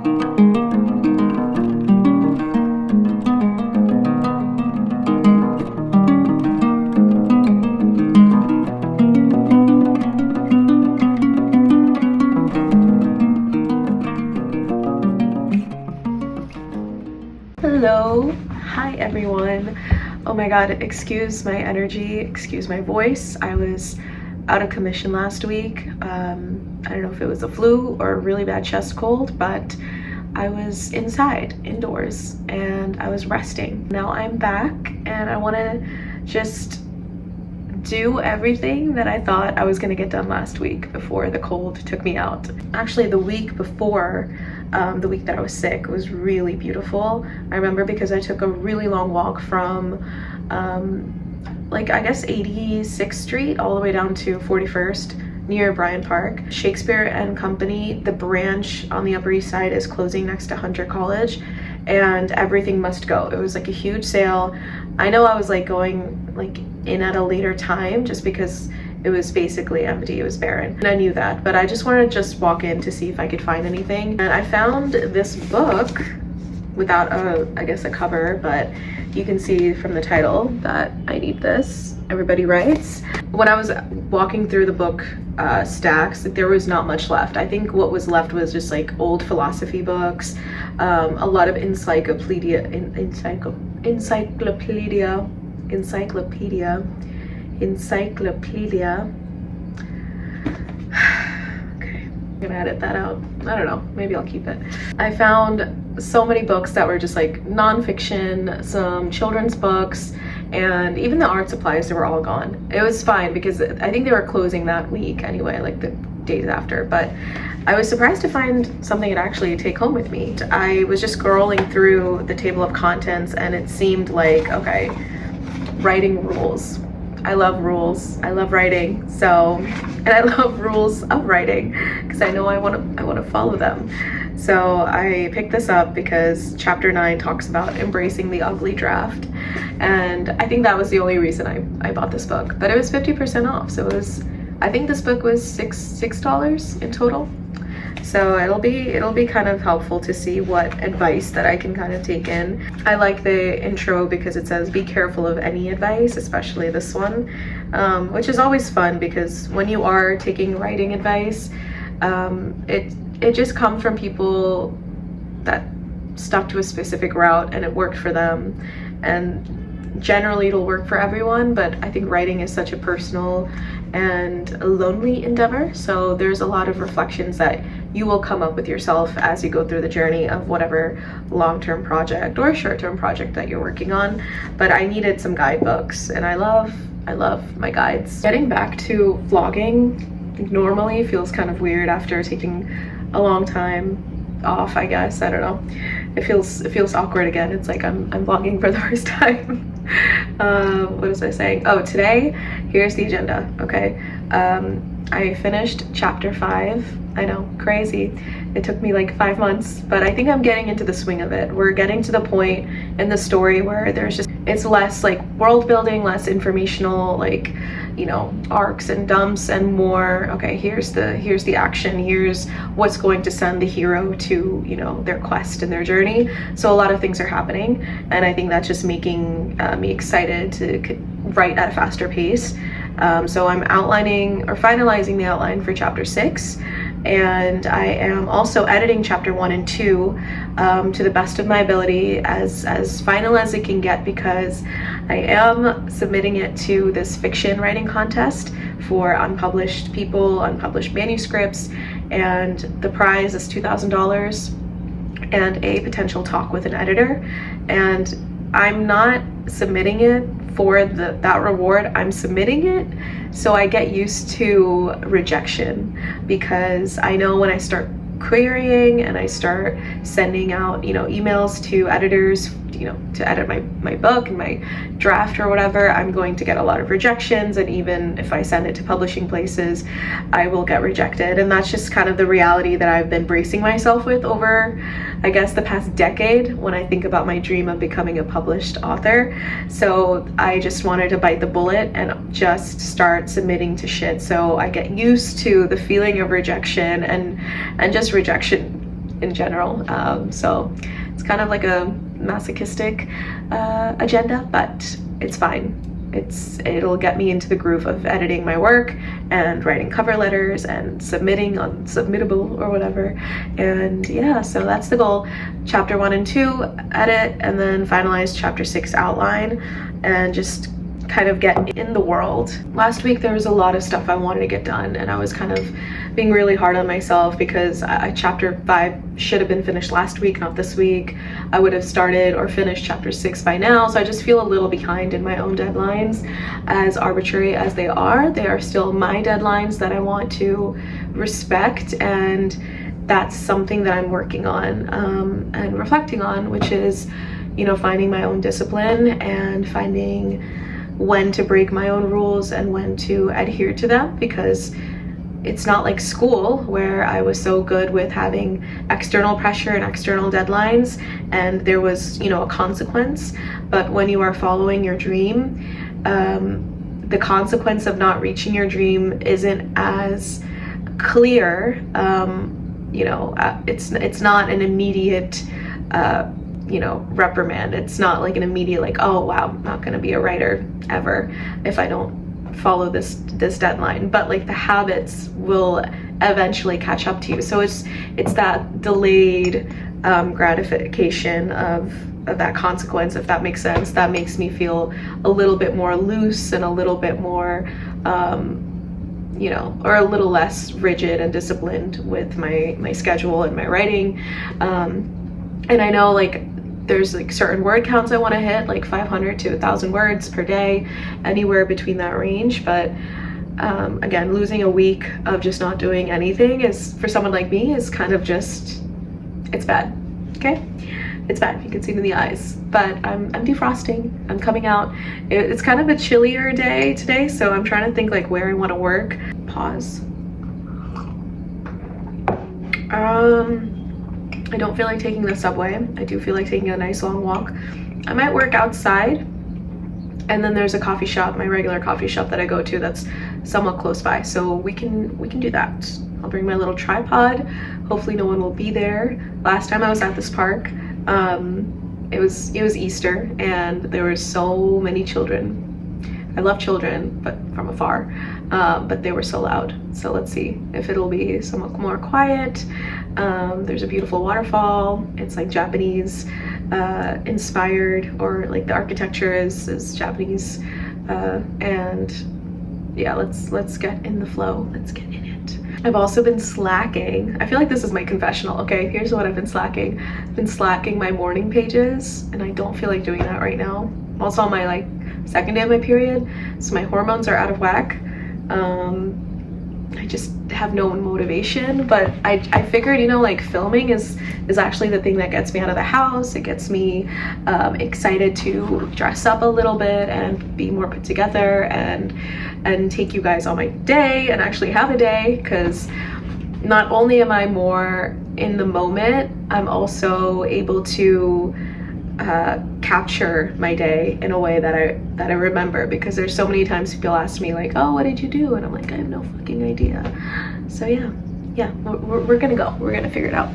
Hello, hi everyone. Oh my god, excuse my energy, excuse my voice. I was out of commission last week. I don't know if it was a flu or a really bad chest cold, but I was indoors, and I was resting. Now I'm back and I want to just do everything that I thought I was going to get done last week before the cold took me out. Actually, the week before, the week that I was sick, was really beautiful. I remember because I took a really long walk from like, I guess 86th Street all the way down to 41st near Bryant Park. Shakespeare and Company, the branch on the Upper East Side, is closing next to Hunter College, and everything must go. It was like a huge sale. I know I was like going like in at a later time just because it was basically empty, it was barren, and I knew that, but I just wanted to just walk in to see if I could find anything. And I found this book without I guess a cover, but you can see from the title that I need this. Everybody writes. When I was walking through the book stacks, there was not much left. I think what was left was just like old philosophy books, a lot of encyclopedia. Okay, I'm gonna edit that out. I don't know, maybe I'll keep it. I found so many books that were just like nonfiction, some children's books, and even the art supplies, they were all gone. It was fine because I think they were closing that week anyway, like the days after, but I was surprised to find something to actually take home with me. I was just scrolling through the table of contents and it seemed like, okay, writing rules. I love rules. I love writing. So, and I love rules of writing because I know I want to follow them. So I picked this up because chapter 9 talks about embracing the ugly draft, and I think that was the only reason I bought this book. But it was 50% off, so it was, I think this book was $6 in total. So it'll be kind of helpful to see what advice that I can kind of take in. I like the intro because it says be careful of any advice, especially this one, which is always fun because when you are taking writing advice, it just comes from people that stuck to a specific route and it worked for them, and generally it'll work for everyone, but I think writing is such a personal and a lonely endeavor, so there's a lot of reflections that you will come up with yourself as you go through the journey of whatever long-term project or short-term project that you're working on. But I needed some guidebooks, and I love my guides. Getting back to vlogging normally feels kind of weird after taking a long time off, I guess. I don't know, it feels awkward again. It's like I'm vlogging for the first time. What was I saying? Oh, today, here's the agenda. Okay, I finished chapter 5. I know, crazy. It took me like 5 months, but I think I'm getting into the swing of it. We're getting to the point in the story where there's just, it's less like world building, less informational, like, you know, arcs and dumps, and more, okay, here's the action, here's what's going to send the hero to, you know, their quest and their journey. So a lot of things are happening, and I think that's just making me excited to write at a faster pace. So I'm outlining or finalizing the outline for chapter 6, and I am also editing chapter 1 and 2 to the best of my ability, as final as it can get, because I am submitting it to this fiction writing contest for unpublished people, unpublished manuscripts, and the prize is $2,000 and a potential talk with an editor. And I'm not submitting it for that reward. I'm submitting it so I get used to rejection, because I know when I start querying and I start sending out, you know, emails to editors, you know, to edit my book and my draft or whatever, I'm going to get a lot of rejections, and even if I send it to publishing places, I will get rejected. And that's just kind of the reality that I've been bracing myself with over, I guess, the past decade when I think about my dream of becoming a published author. So I just wanted to bite the bullet and just start submitting to shit so I get used to the feeling of rejection and just rejection in general. So it's kind of like a masochistic agenda, but it's fine. It'll get me into the groove of editing my work and writing cover letters and submitting on Submittable or whatever. And yeah, so that's the goal. Chapter 1 and 2 edit, and then finalize chapter 6 outline, and just kind of get in the world. Last week there was a lot of stuff I wanted to get done, and I was kind of being really hard on myself because chapter 5 should have been finished last week, not this week. I would have started or finished chapter 6 by now, so I just feel a little behind in my own deadlines. As arbitrary as they are still my deadlines that I want to respect, and that's something that I'm working on and reflecting on, which is, you know, finding my own discipline and finding when to break my own rules and when to adhere to them, because it's not like school where I was so good with having external pressure and external deadlines and there was, you know, a consequence. But when you are following your dream, the consequence of not reaching your dream isn't as clear. You know, it's not an immediate you know, reprimand. It's not like an immediate like, oh wow, I'm not gonna be a writer ever if I don't follow this deadline. But like the habits will eventually catch up to you. So it's that delayed gratification of that consequence, if that makes sense, that makes me feel a little bit more loose and a little bit more you know, or a little less rigid and disciplined with my schedule and my writing. And I know like there's like certain word counts I want to hit, like 500 to 1,000 words per day, anywhere between that range. But again, losing a week of just not doing anything is, for someone like me, is kind of just, it's bad. Okay, it's bad. You can see it in the eyes. But I'm defrosting. I'm coming out. It's kind of a chillier day today, so I'm trying to think like where I want to work. Pause. I don't feel like taking the subway. I do feel like taking a nice long walk. I might work outside, and then there's a coffee shop, my regular coffee shop that I go to that's somewhat close by, so we can do that. I'll bring my little tripod. Hopefully no one will be there. Last time I was at this park, it was Easter and there were so many children. I love children, but from afar. But they were so loud. So let's see if it'll be somewhat more quiet. There's a beautiful waterfall. It's like Japanese inspired, or like the architecture is Japanese. And yeah, let's get in the flow. Let's get in it. I've also been slacking. I feel like this is my confessional. Okay, here's what I've been slacking. I've been slacking my morning pages, and I don't feel like doing that right now. I'm also on my like second day of my period, so my hormones are out of whack. I just have no motivation, but I figured, you know, like filming is actually the thing that gets me out of the house. It gets me excited to dress up a little bit and be more put together and take you guys on my day and actually have a day, because not only am I more in the moment, I'm also able to capture my day in a way that I remember, because there's so many times people ask me like, oh, what did you do? And I'm like, I have no fucking idea. So yeah, we're gonna go. We're gonna figure it out.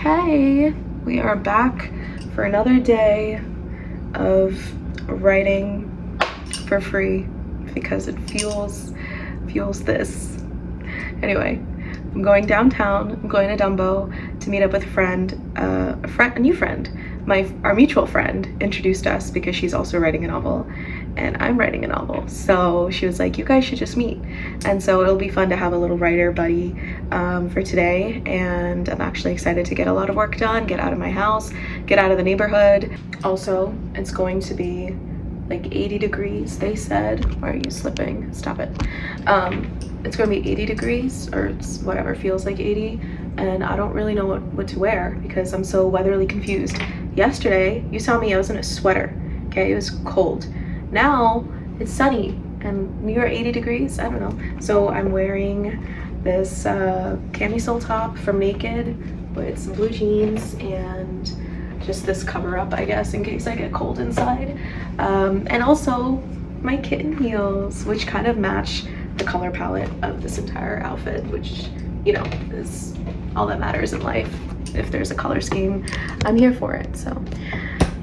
Okay, we are back for another day of writing for free because it fuels this. Anyway, I'm going downtown. I'm going to Dumbo to meet up with a new friend. Our mutual friend introduced us because she's also writing a novel and I'm writing a novel. So she was like, you guys should just meet. And so it'll be fun to have a little writer buddy for today. And I'm actually excited to get a lot of work done, get out of my house, get out of the neighborhood. Also, it's going to be like 80 degrees, they said. Why are you slipping? Stop it. It's gonna be 80 degrees, or it's whatever feels like 80, and I don't really know what to wear because I'm so weatherly confused. Yesterday, you saw me, I was in a sweater, okay? It was cold. Now, it's sunny, and near 80 degrees, I don't know. So I'm wearing this camisole top from Naked with some blue jeans and just this cover up, I guess, in case I get cold inside. And also my kitten heels, which kind of match the color palette of this entire outfit, which, you know, is all that matters in life. If there's a color scheme, I'm here for it. So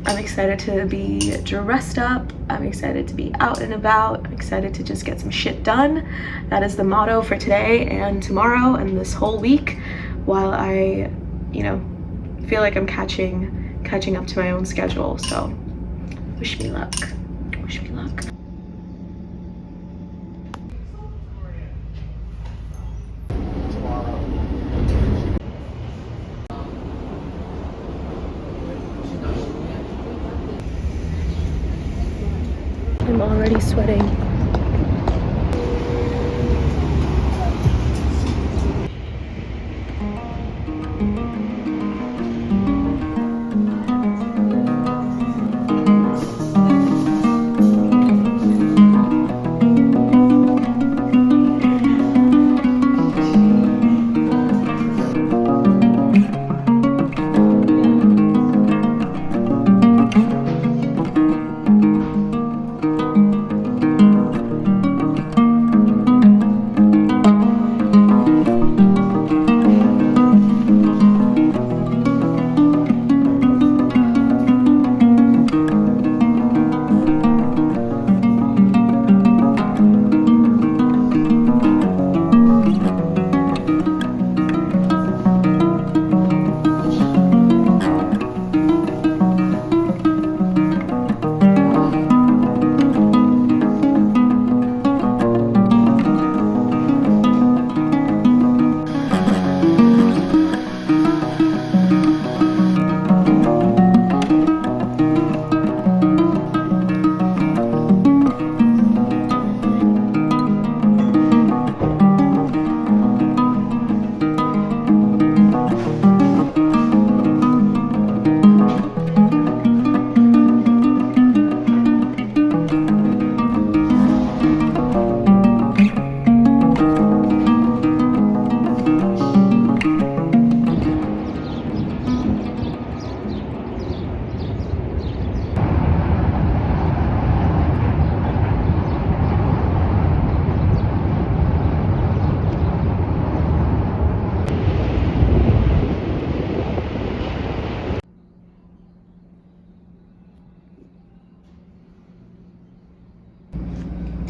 I'm excited to be dressed up. I'm excited to be out and about. I'm excited to just get some shit done. That is the motto for today and tomorrow and this whole week, while I, you know, feel like I'm catching up to my own schedule. So wish me luck. Wish me luck. I'm already sweating.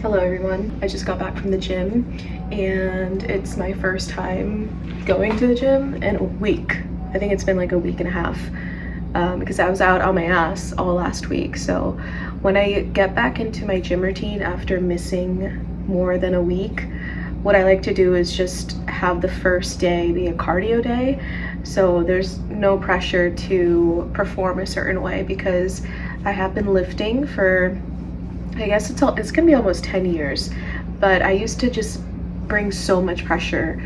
Hello everyone, I just got back from the gym and it's my first time going to the gym in a week. I think it's been like a week and a half because I was out on my ass all last week. So when I get back into my gym routine after missing more than a week, what I like to do is just have the first day be a cardio day. So there's no pressure to perform a certain way because I have been lifting for, I guess it's gonna be almost 10 years, but I used to just bring so much pressure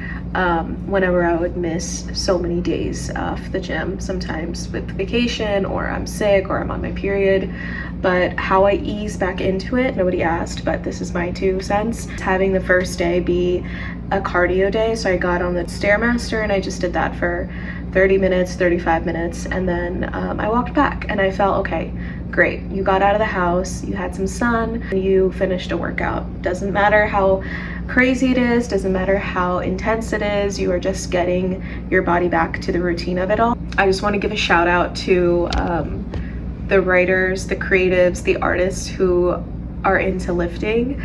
whenever I would miss so many days off the gym, sometimes with vacation or I'm sick or I'm on my period. But how I ease back into it, nobody asked, but this is my 2 cents. Having the first day be a cardio day. So I got on the Stairmaster and I just did that for 30 minutes, 35 minutes, and then I walked back and I felt okay. great. You got out of the house, you had some sun, and you finished a workout. Doesn't matter how crazy it is, doesn't matter how intense it is, you are just getting your body back to the routine of it all. I just want to give a shout out to the writers, the creatives, the artists who are into lifting,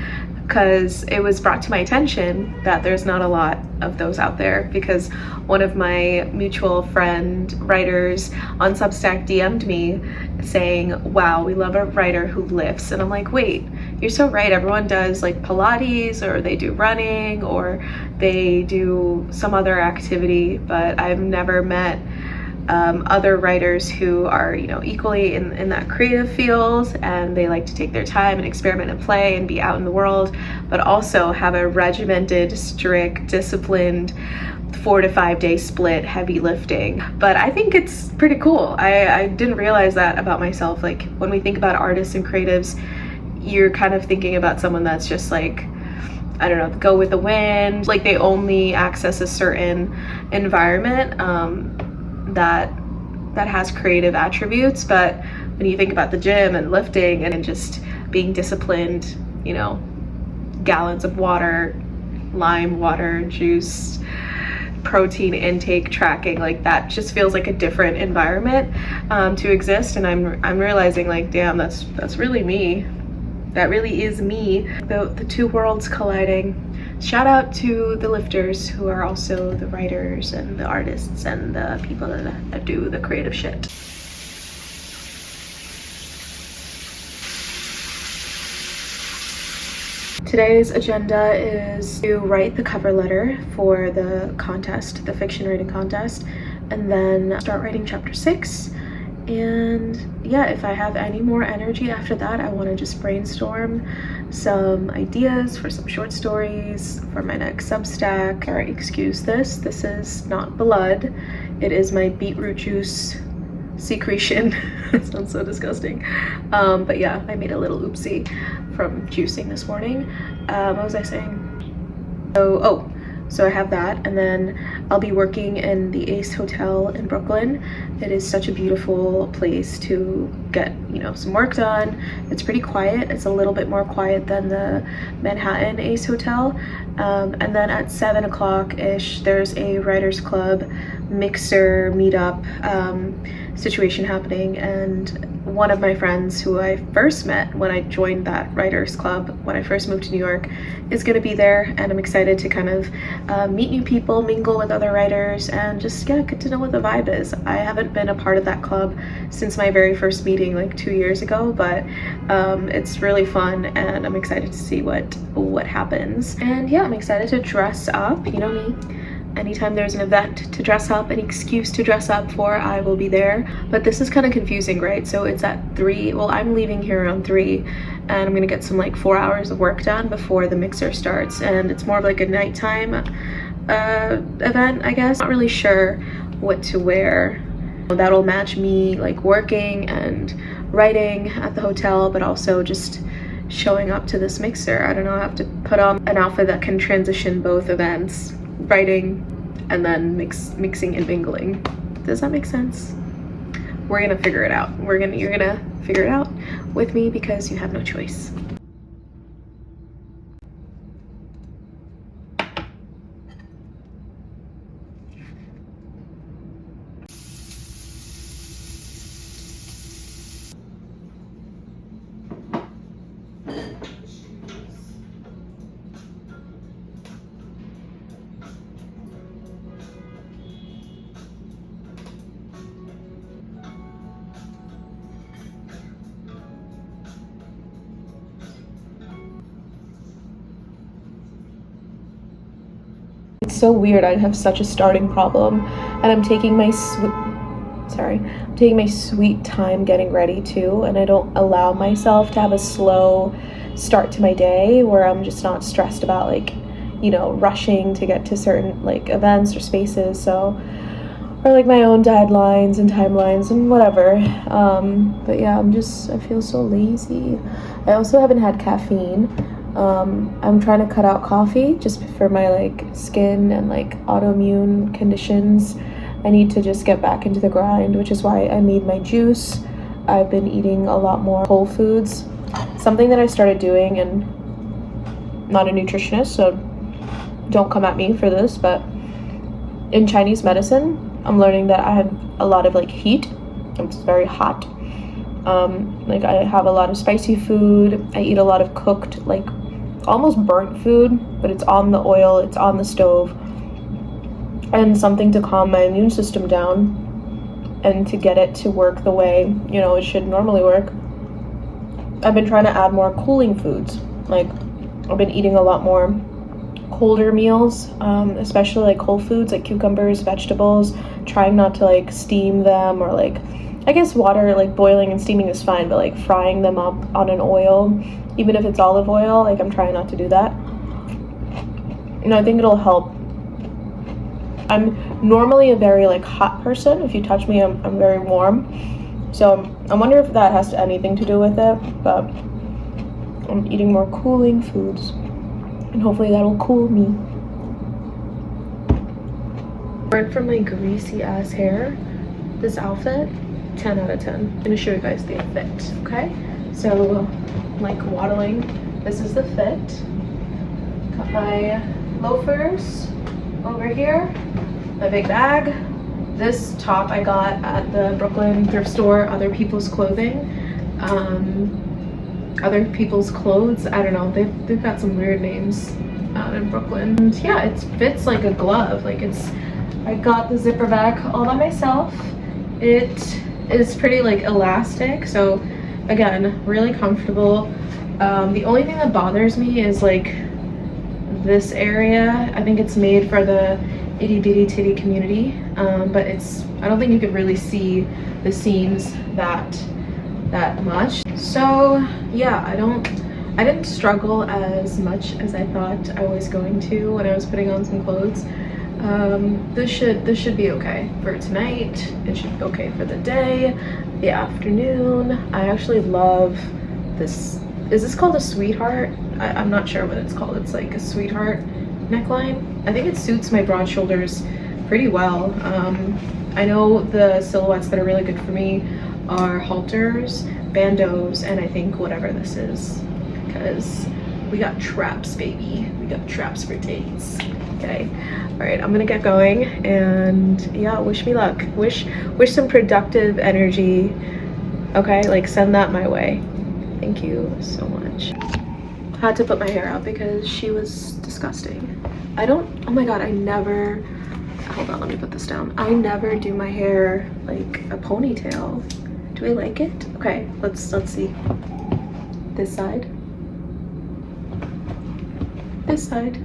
because it was brought to my attention that there's not a lot of those out there, because one of my mutual friend writers on Substack DM'd me saying, wow, we love a writer who lifts. And I'm like, wait, you're so right. Everyone does like Pilates, or they do running, or they do some other activity, but I've never met other writers who are, you know, equally in that creative field, and they like to take their time and experiment and play and be out in the world, but also have a regimented, strict, disciplined 4 to 5 day split heavy lifting. But I think it's pretty cool. I didn't realize that about myself. Like, when we think about artists and creatives, you're kind of thinking about someone that's just like, I don't know, go with the wind, like they only access a certain environment that has creative attributes. But when you think about the gym and lifting and just being disciplined, you know, gallons of water, lime water, juice, protein intake tracking, like that just feels like a different environment to exist. And I'm realizing, like, damn, that's really me. That really is me. The two worlds colliding. Shout out to the lifters, who are also the writers and the artists and the people that do the creative shit. Today's agenda is to write the cover letter for the contest, the fiction writing contest, and then start writing chapter 6. And yeah, if I have any more energy after that, I want to just brainstorm some ideas for some short stories for my next Substack. Or excuse this is not blood, it is my beetroot juice secretion. That sounds so disgusting. But yeah, I made a little oopsie from juicing this morning. What was I saying? So I have that, and then I'll be working in the Ace Hotel in Brooklyn. It is such a beautiful place to get, you know, some work done. It's pretty quiet. It's a little bit more quiet than the Manhattan Ace Hotel. And then at 7 o'clock-ish, there's a writers club mixer meetup situation happening, and one of my friends who I first met when I joined that writers club when I first moved to New York is going to be there, and I'm excited to kind of meet new people, mingle with other writers, and just get to know what the vibe is. I haven't been a part of that club since my very first meeting like 2 years ago, but it's really fun, and I'm excited to see what happens. And yeah, I'm excited to dress up. You know me, anytime there's an event to dress up, an excuse to dress up for, I will be there. But this is kind of confusing, right? So it's at 3, well, I'm leaving here around 3, and I'm gonna get some like 4 hours of work done before the mixer starts, and it's more of like a nighttime event, I guess. Not really sure what to wear that'll match me like working and writing at the hotel, but also just showing up to this mixer. I don't know, I have to put on an outfit that can transition both events, writing and then mixing and mingling. Does that make sense? We're gonna figure it out. You're gonna figure it out with me, because you have no choice. It's so weird. I have such a starting problem, and I'm taking my sweet time getting ready too, and I don't allow myself to have a slow start to my day where I'm just not stressed about, like, you know, rushing to get to certain like events or spaces. So, or like my own deadlines and timelines and whatever. But yeah, I feel so lazy. I also haven't had caffeine. I'm trying to cut out coffee just for my like skin and like autoimmune conditions. I need to just get back into the grind, which is why I made my juice. I've been eating a lot more whole foods. Something that I started doing, and not a nutritionist, so don't come at me for this, but in Chinese medicine, I'm learning that I have a lot of like heat. It's very hot. Like I have a lot of spicy food. I eat a lot of cooked, like almost burnt food, but it's on the oil, it's on the stove. And something to calm my immune system down and to get it to work the way, you know, it should normally work. I've been trying to add more cooling foods. Like I've been eating a lot more colder meals, especially like whole foods like cucumbers, vegetables, trying not to like steam them, or like, I guess water, like boiling and steaming is fine, but like frying them up on an oil, even if it's olive oil, like I'm trying not to do that. You know, I think it'll help. I'm normally a very like hot person. If you touch me, I'm very warm. So I wonder if that has anything to do with it, but I'm eating more cooling foods, and hopefully that'll cool me. Right from my greasy ass hair, this outfit, 10 out of 10. I'm gonna show you guys the fit, okay? So, like waddling, this is the fit. Got my loafers over here, my big bag. This top I got at the Brooklyn thrift store, Other People's Clothing. Other People's Clothes, I don't know, they've got some weird names out in Brooklyn. And yeah, it fits like a glove. Like I got the zipper back all by myself. It is pretty like elastic, so again, really comfortable. The only thing that bothers me is like this area. I think it's made for the itty bitty titty community, but I don't think you could really see the seams that much. So yeah, I didn't struggle as much as I thought I was going to when I was putting on some clothes. This should be okay for tonight. It should be okay for the day, the afternoon. I actually love this. Is this called a sweetheart? I'm not sure what it's called. It's like a sweetheart neckline. I think it suits my broad shoulders pretty well. I know the silhouettes that are really good for me are halters, bandeaus, and I think whatever this is, because we got traps, baby. We got traps for days. Okay, all right, I'm gonna get going, and yeah, wish me luck. Wish some productive energy. Okay, like send that my way. Thank you so much. Had to put my hair out because she was disgusting. Oh my god, I never, hold on, let me put this down. I never do my hair like a ponytail. Do I like it? Okay, let's see. This side. This side.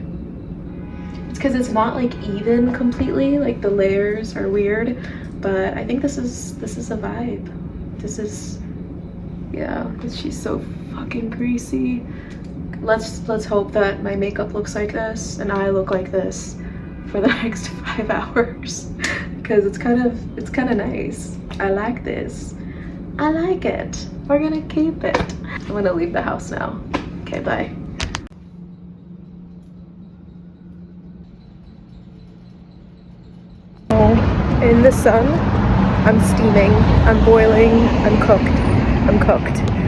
It's because it's not like even completely, like the layers are weird, but I think this is a vibe. This is, yeah, she's so fucking greasy. Let's hope that my makeup looks like this and I look like this for the next 5 hours, because it's kind of nice. I like this. I like it. We're gonna keep it. I'm gonna leave the house now. Okay, bye. In the sun, I'm steaming, I'm boiling, I'm cooked.